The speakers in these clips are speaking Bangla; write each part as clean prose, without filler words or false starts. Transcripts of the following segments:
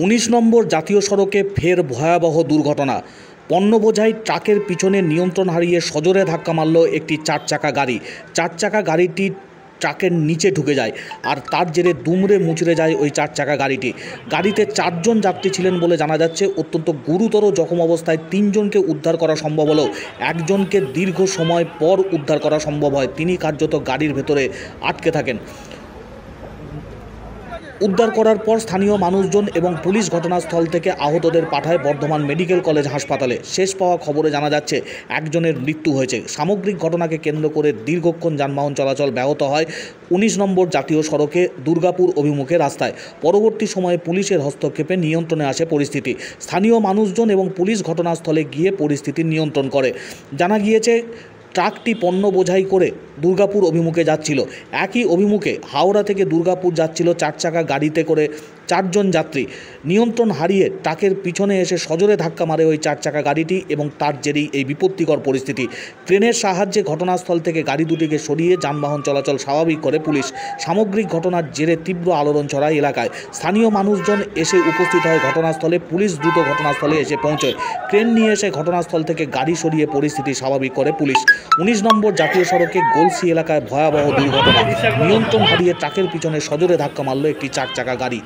19 নম্বর জাতীয় সড়কে ফের ভয়াবহ দুর্ঘটনা। পণ্য বোঝাই ট্রাকের পিছনে নিয়ন্ত্রণ হারিয়ে সজোরে ধাক্কা মারল একটি 4 চাকা গাড়ি। 4 চাকা গাড়িটি ট্রাকের নিচে ঢুকে যায় আর তার জেরে দুমড়ে মুচড়ে যায় ওই 4 চাকা গাড়িটি। গাড়িতে 4 জন যাত্রী ছিলেন বলে জানা যাচ্ছে। অত্যন্ত গুরুতর জখম অবস্থায় 3 জনকে উদ্ধার করা সম্ভব হলেও একজনকে দীর্ঘ সময় পর উদ্ধার করা সম্ভব হয়। তিনি কার্যত গাড়ির ভেতরে আটকে থাকেন। উদ্ধার করার পর স্থানীয় মানুষজন এবং পুলিশ ঘটনাস্থল থেকে আহতদের পাঠায় বর্ধমান মেডিকেল কলেজ হাসপাতালে। শেষ পাওয়া খবরে জানা যাচ্ছে একজনের মৃত্যু হয়েছে। সামগ্রিক ঘটনাকে কেন্দ্র করে দীর্ঘক্ষণ যানবাহন চলাচল ব্যাহত হয় 19 নম্বর জাতীয় সড়কে দুর্গাপুর অভিমুখে রাস্তায়। পরবর্তী সময়ে পুলিশের হস্তক্ষেপে নিয়ন্ত্রণে আসে পরিস্থিতি। স্থানীয় মানুষজন এবং পুলিশ ঘটনাস্থলে গিয়ে পরিস্থিতি নিয়ন্ত্রণ করে। জানা গিয়েছে ট্রাকটি পণ্য বোঝাই করে দুর্গাপুর অভিমুখে যাচ্ছিল। একই অভিমুখে হাওড়া থেকে দুর্গাপুর যাচ্ছিল 4 চাকা গাড়িতে করে 4 জন যাত্রী। নিয়ন্ত্রণ হারিয়ে ট্রাকের পিছনে এসে সজোরে ধাক্কা মারে ওই 4 চাকা গাড়িটি এবং তার জেরেই এই বিপত্তিকর পরিস্থিতি। ক্রেনের সাহায্যে ঘটনাস্থল থেকে গাড়ি দুটিকে সরিয়ে যানবাহন চলাচল স্বাভাবিক করে পুলিশ। সামগ্রিক ঘটনার জেরে তীব্র আলোড়ন ছড়ায় এলাকায়। স্থানীয় মানুষজন এসে উপস্থিত হয় ঘটনাস্থলে। পুলিশ দ্রুত ঘটনাস্থলে এসে পৌঁছয়। ক্রেন নিয়ে এসে ঘটনাস্থল থেকে গাড়ি সরিয়ে পরিস্থিতি স্বাভাবিক করে পুলিশ। 19 নম্বর জাতীয় সড়কে গোলসি এলাকায় ভয়াবহ দুর্ঘটনা। নিয়ন্ত্রণ হারিয়ে ট্রাকের পিছনে সজোরে ধাক্কা মারল একটি 4 চাকা গাড়ি।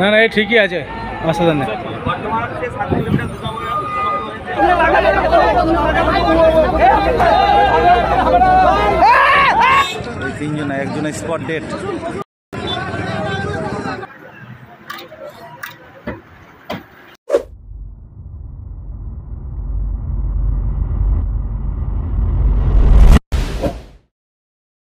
না না ঠিকই আছে, অসুবিধা নেই। তিনজন, একজন স্পট ডেট।